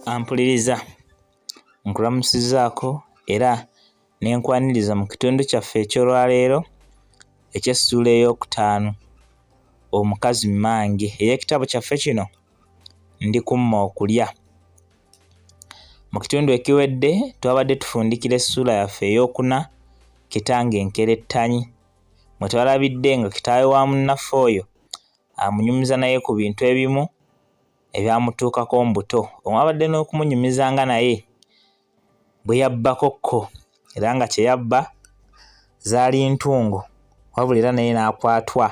Ampuliriza nkulamusizaako era nenkwaniriza mu kitundu kyaffe eky'olwaleero eky'essuula ey'okutaano omukazi mmange ey'ekitabo kyaffe kino Ndikumma okulya. Mu kitundu ekiwedde twabadde tufundikira essuula yaffe ey'okuna kitange enkerettanyi mwe twalabidde nga kitaawe wa munnaffe oyo amunyumiza naye ku bintu ebimu ebyamutuukako mbuto omwabadde n'okumunyumizanga naye bwe yabbakokko era nga kye yabba zaali ntungo wabula era naye n'akwatwa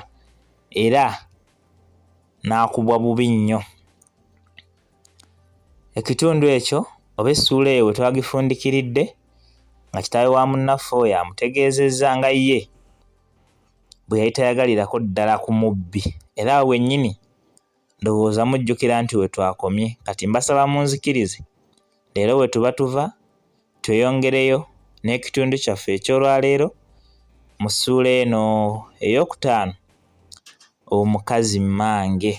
era n'akubwa bubi nnyo. Ekitundu ekyo oba essuula eyo we twagifundikiridde nga kitaawe wa munnaffe oyo amutegeezezza nga ye bwe yali tayagalirako ddala ku mubbi era awo wennyini ndowooza mujjukira nti we twakomye. Kati mbasaba munzikirize leero we tuba tuva tweyongereyo n'ekitundu kyaffe eky'olwaleero mu ssuula eno ey'okutaano omukazi mmange.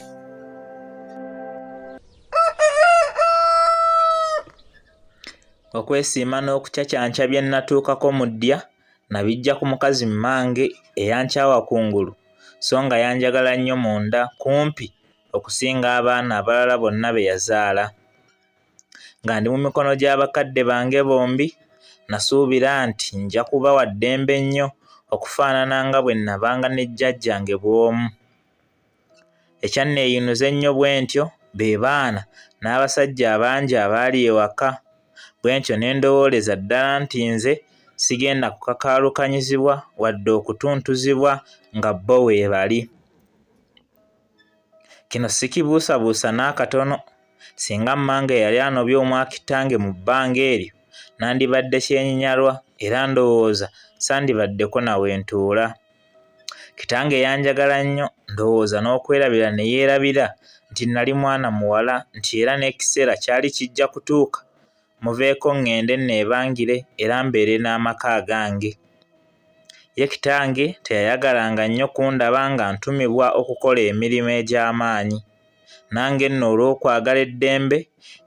Okwesiima n'okucacyanca bye nnatuukako mu ddya nabijja ku mukazi mmange eyankyawa kungulu so nga yanjagala nnyo munda kumpi okusinga abaana abalala bonna be yazaala. Nga ndi mu mikono gy'abakadde bange bombi nasuubira nti nja kuba wa ddembe nnyo okufaanana nga bwe nnabanga ne jjajjange bw'omu. Ekyanneeyinuza ennyo bwe ntyo be baana n'abasajja abangi abaali ewaka bwe ntyo ne ndowooleza ddala nti nze sigenda kukakaalukanyizibwa wadde okutuntuzibwa nga bo weebali. Kino sikibuusabuusa n'akatono. Singa mmange yali anobye omwakitange mu bbanga eryo nandibadde kyenyinyalwa era ndowooza sandibaddeko nawe ntuula. Kitange yanjagala nnyo ndowooza n'okwerabira ne yeerabira nti nali mwana muwala nti era n'ekiseera kyali kijja kutuuka muveeko ŋŋende neebangire era mbeere n'amaka gange. Ye kitange teyayagalanga nnyo kundaba nga ntumibwa okukola emirimu egy'amaanyi. Nange nno olw'okwagala eddembe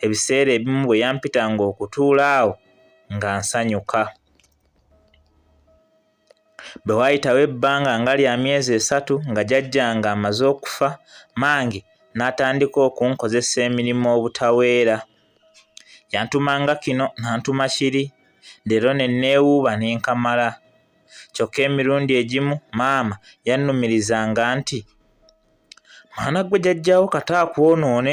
ebiseera ebimu bwe yampitanga okutuula awo nga nsanyuka. Bwe waayitawo ebbanga nga lya myezi 3 nga jjajjange amaze okufa mmange n'atandika okunkozesa emirimu obutaweera. Yantumanga kino n'antuma kiri leero ne neewuuba ne nkamala. Kyokka emirundi egimu maama yannumirizanga nti mwana ggwe jjajjaawo kata akwonoone.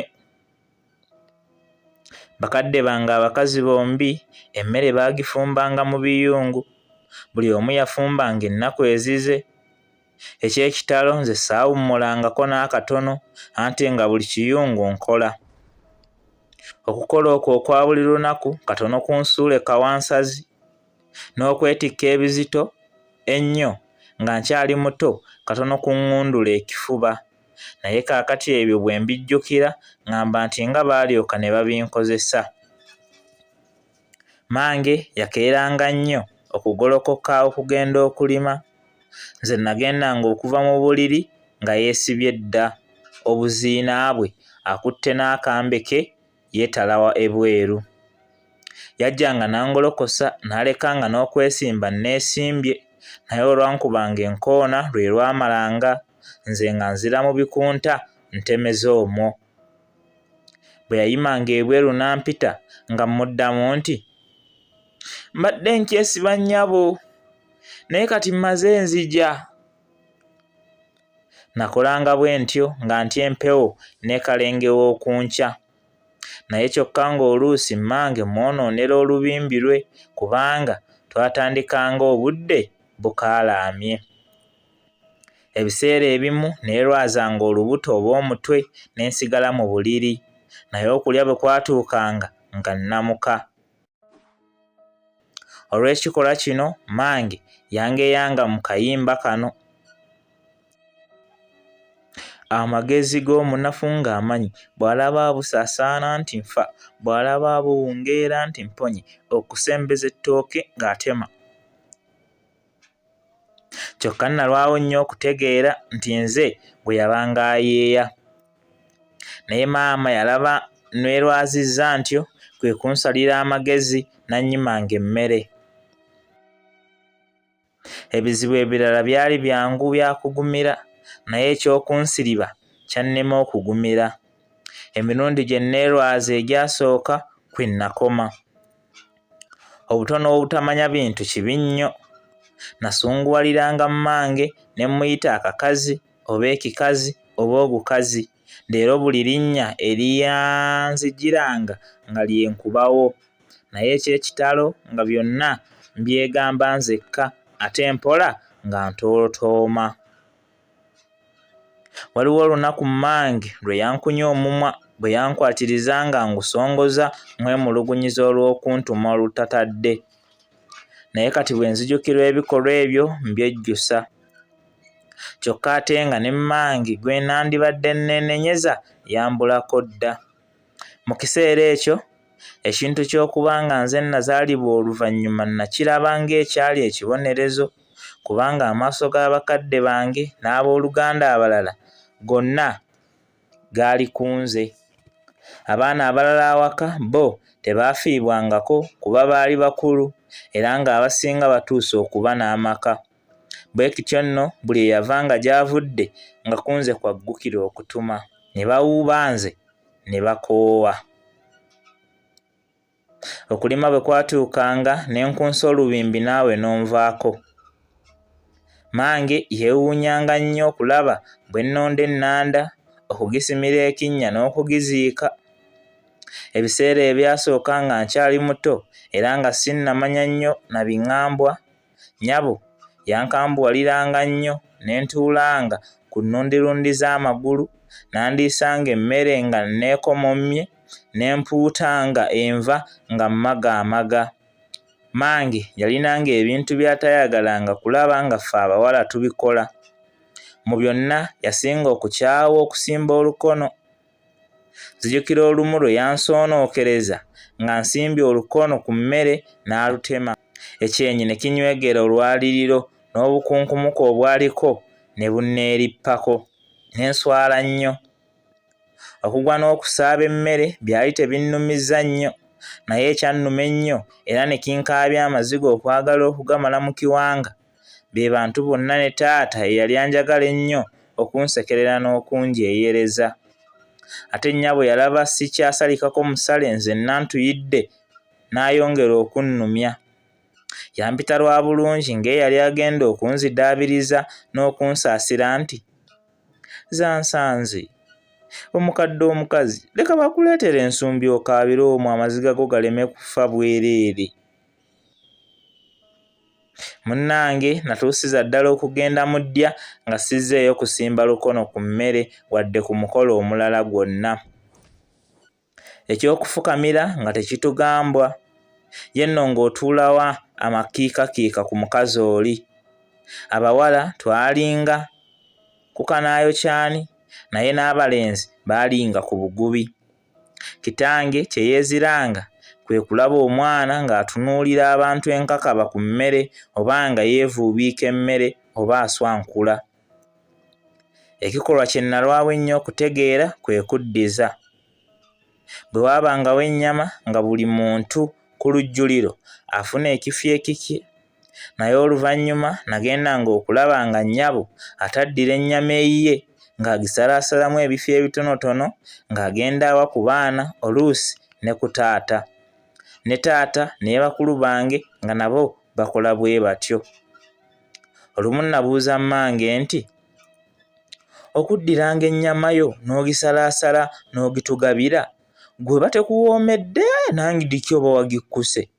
Bakadde bange abakazi bombi emmere baagifumbanga mu biyungu. Buli omu yafumbanga ennaku ezize. Eky'ekitalo nze saawummulangako n'akatono anti nga buli kiyungu nkola. Okukola okwo okwa buli lunaku katono kunsuule kawansazi n'okwetikka ebizito ennyo nga nkyali muto katono kuŋŋundula ekifuba. Naye kaakati ebyo bwe mbijjukira ŋŋamba nti nga baalyoka ne babinkozesa. Mmange yakeeranga nnyo okugolokoka okugenda okulima. Nze nagendanga okuva mu buliri nga yeesibye dda obuziina bwe akutte n'akambe ke yeetalawa ebweru. Yajjanga n'angolokosa n'alekanga n'okwesimba neesimbye naye olwankubanga enkoona lwe lwamalanga nze nga nzira mu bikunta ntemeza omwo. Bwe yayimanga ebweru n'ampita nga mmuddamu nti mbadde nkyesiba nnyabo naye kati mmaze nzija. Nakolanga bwe ntyo nga ntya empewo n'ekalengewo okunkya. Naye kyokka ng'oluusi mmange mwonoonera olubimbi lwe kubanga twatandikanga obudde bukaalaamye. Ebiseera ebimu neerwazanga olubuto oba omutwe ne nsigala mu buliri naye okulya bwe kwatuukanga nga nnamuka. Olw'ekikolwa kino mmange yangeyanga mu kayimba kano. Amagezi g'omunafu ng'amanyi bw'alaba abusaasaana nti nfa bw'alaba abuwungeera nti mponye okusembeza ettooke ng'atema. Kyokka nalwawo nnyo okutegeera nti nze bwe yabanga ayeeya. Naye maama yalaba nerwazizza ntyo kwe kunsalira amagezi nannyimanga emmere. Ebizibu ebirala byali byangu byakugumira, naye ekyokunsiriba kyannema okugumira. Emirundi gye neerwaza egyasooka kwe nakoma. Obutono obutamanya bintu kibi nnyo. Nasunguwaliranga mmange ne muyita akakazi oba ekikazi oba ogukazi, leero buli linnya eryanzijiranga nga lyenkubawo, naye eky'ekitalo nga byonna mbyegamba nzekka ate mpola nga ntoolotooma. Waliwo olunaku mmange lwe yankunya omumwa bwe yankwatiriza nga ngusongoza mwemulugunyiza olw'okuntuma olutatadde. Naye kati bwe nzijukirwa ebikolwa ebyo mbyejjusa. Kyokka ate nga ne mmange gwe nandibadde nnenenyeza yambulako dda. Mu kiseera ekyo ekintu ky'okuba nga nze nazaalibwa oluvannyuma nakiraba ng'ekyali ekibonerezo, kubanga amaaso g'abakadde bange n'abooluganda abalala gonna gaali ku nze. Abaana abalala awaka bo tebaafiibwangako kuba baali bakulu era ng'abasinga batuuse okuba n'amaka. Bwe kityo nno buli eyavanga gy'avudde nga kunze kwaggukira okutuma, ne bawuuba nze ne bakoowa. Okulima bwe kwatuukanga ne nkunsa olubimbi naawe n'onvaako. Mange yeewuunyanga nnyo okulaba bwe nnonda ennanda, okugisimira ekinnya n'okugiziika. Ebiseera ebyasooka nga nkyali muto era nga sinnamanya nnyo na biŋŋambwa, nnyabo yankambuwaliranga nnyo ne ntuulanga ku nnundirundi z'amagulu, nandiisanga emmere nga neekomommye, ne mpuutanga enva nga mmagaamaga. Mange yalinanga ebintu by'atayagalanga kulaba nga ffe abawala tubikola. Mu byonna yasinga okukyawa okusimba olukono. Nzijukira olumu lwe yansonookereza nga nsimbye olukono ku mmere n'alutema. Ekyenyi ne kinywegera olwaliriro n'obukunkumuka obwaliko ne bunneerippako. Ne nswala nnyo. Okugwa n'okusaaba emmere byali tebinnumizza nnyo, naye ekyannuma ennyo era ne kinkaabya amaziga okwagala okugamala mu kiwanga be bantu bonna ne taata eyali anjagala ennyo okunsekerera n'okunjeeyereza. Ate nnyabo yalaba sikyasalikako musale nze nantuyidde n'ayongera okunnumya. Yampita lwa bulungi ng'eyali agenda okunzidaabiriza n'okunsaasira nti, "Zansanze, omukadde omukazi, leka bakuleetera ensumbi okaabire omwo amaziga go galeme kufa bwereere." Munnange natuusiza ddala okugenda mu ddya nga sizzeeyo kusimba lukono ku mmere wadde ku mukolo omulala gwonna. Ekyokufukamira nga tekitugambwa, ye nno ng'otuulawa amakiikakiika ku mukazi oli. Abawala twalinga ku kanaayo kyani, naye n'abalenzi baalinga ku bugubi. Kitange kye yeeziranga kwe kulaba omwana ng'atunuulira abantu enkakaba ku mmere oba nga yeevuubiika emmere oba aswankula. Ekikolwa kye nalwawo ennyo okutegeera kwe kuddiza. Bwe waabangawo ennyama nga buli muntu ku lujjuliro afuna ekifi ekikye, naye oluvannyuma nagendanga okulaba nga nnyabo ataddira ennyama eyiye ng'agisalaasalamu ebifi ebitonotono ng'agenda awa ku baana oluusi ne ku taata. Ne taata ne bakulu bange nga nabo bakola bwe batyo. Olumu nabuuza mmange nti, "Okuddiranga ennyama yo n'ogisalaasala n'ogitugabira, gwe batekuwoomedde nangidiki oba wagikkuse?"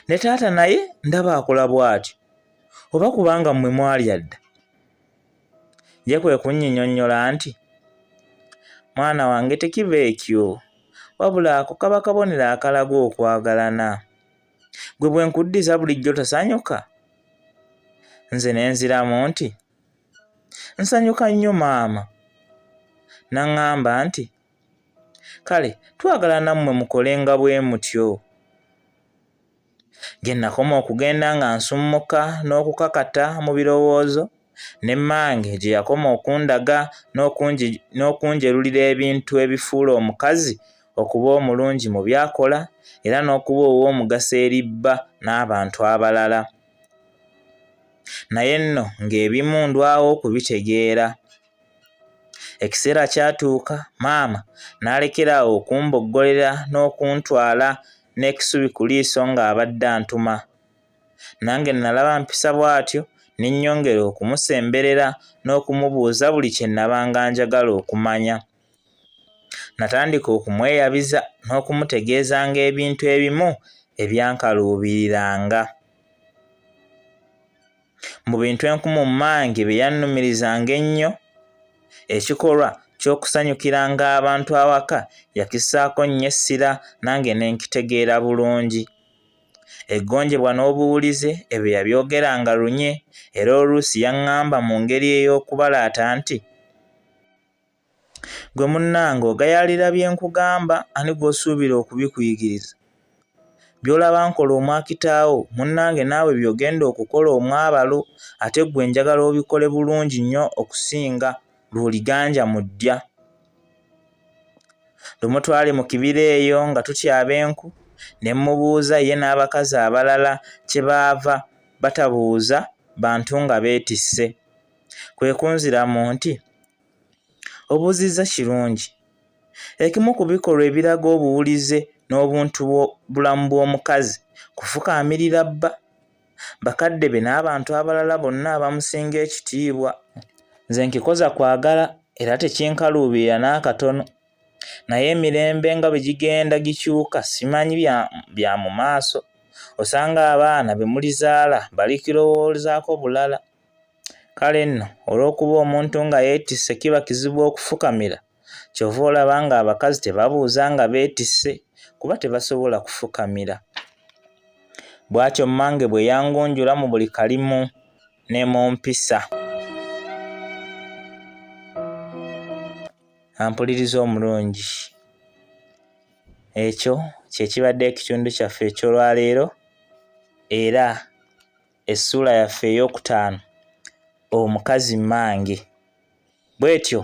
Ne taata naye ndaba akola bw'atyo. Oba kubanga mmwe mwalya dda? Ye kwe kunnyinnyonnyola nti, "Mwana wange tekiba ekyo, wabula ako kaba kabonero akalaga okwagalana. Gwe bwe nkuddiza bulijjo tosanyuka?" Nze ne nziramu nti, "Nsanyuka nnyo maama." N'aŋŋamba nti, "Kale twagala nammwe mukole nga bwe mutyo." Gye nakoma okugenda nga nsummuka n'okukakata mu birowoozo, ne mmange gye yakoma okundaga n'okunjerulira ebintu ebifuula omukazi okuba omulungi mu by'akola era n'okuba ow'omugaso eri bba n'abantu abalala. Naye nno ng'ebimu ndwawo okubitegeera. Ekiseera kyatuuka maama n'alekeraawo okumboggolera n'okuntwala n'ekisubi ku liiso ng'abadde antuma. Nange nalaba mpisa bw'atyo ne nnyongera okumusemberera n'okumubuuza buli kye nnabanga njagala okumanya. Natandika okumweyabiza n'okumutegeezanga ebintu ebimu ebyankaluubiriranga. Mu bintu enkumu mmange bye yannumirizanga ennyo, ekikolwa ky'okusanyukiranga abantu awaka yakissaako nnyo essira nange ne nkitegeera bulungi. Eggonjebwa n'obuwulize ebyo yabyogeranga lunye era oluusi yaŋŋamba mu ngeri ey'okubalaata nti, "Gwe munnange ogayaalira bye nkugamba ani gw'osuubira okubikuyigiriza? By'olaba nkola omwakitaawo munnange naawe by'ogenda okukola omwabalo ate ggwe njagala obikole bulungi nnyo okusinga lw'oliganja mu ddya." Lumu twali mu kibira eyo nga tutyaba enku ne mmubuuza ye n'abakazi abalala kye baava batabuuza bantu nga beetisse. Kwe kunziramu nti, "Obuuzizza kirungi. Ekimu ku bikolwa ebiraga obuwulize n'obuntu bulamu bw'omukazi kufukaamirira bba, bakadde be n'abantu abalala bonna abamusinga ekitiibwa. Nze nkikoza kwagala era tekinkaluubirira n'akatono. Naye emirembe nga bwe gigenda gikyuka simanyi bya mu maaso. Osanga abaana be mulizaala balikirowoozaako bulala. Kale nno olw'okuba omuntu nga yeetisse kiba kizibu okufukamira, kyova olaba nga abakazi tebabuuza nga beetisse kuba tebasobola kufukamira." Bw'atyo mmange bwe yangunjula mu buli kalimu ne mu mpisa. Ampuliriza omulungi. Ekyo kye kibadde ekitundu kyaffe eky'olwaleero era essuula yaffe ey'okutaano, omukazi mmange. Bw'etyo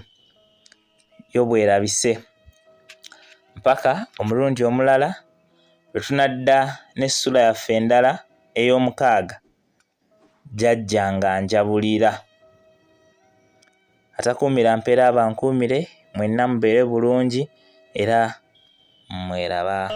yo bwerabise. Mpaka omulundi omulala lwe tunadda n'essuula yaffe endala ey'omukaaga, jjajja nga njabulira. Atakuumira mpeera abankuumire, mwenna mubeere bulungi era mweraba.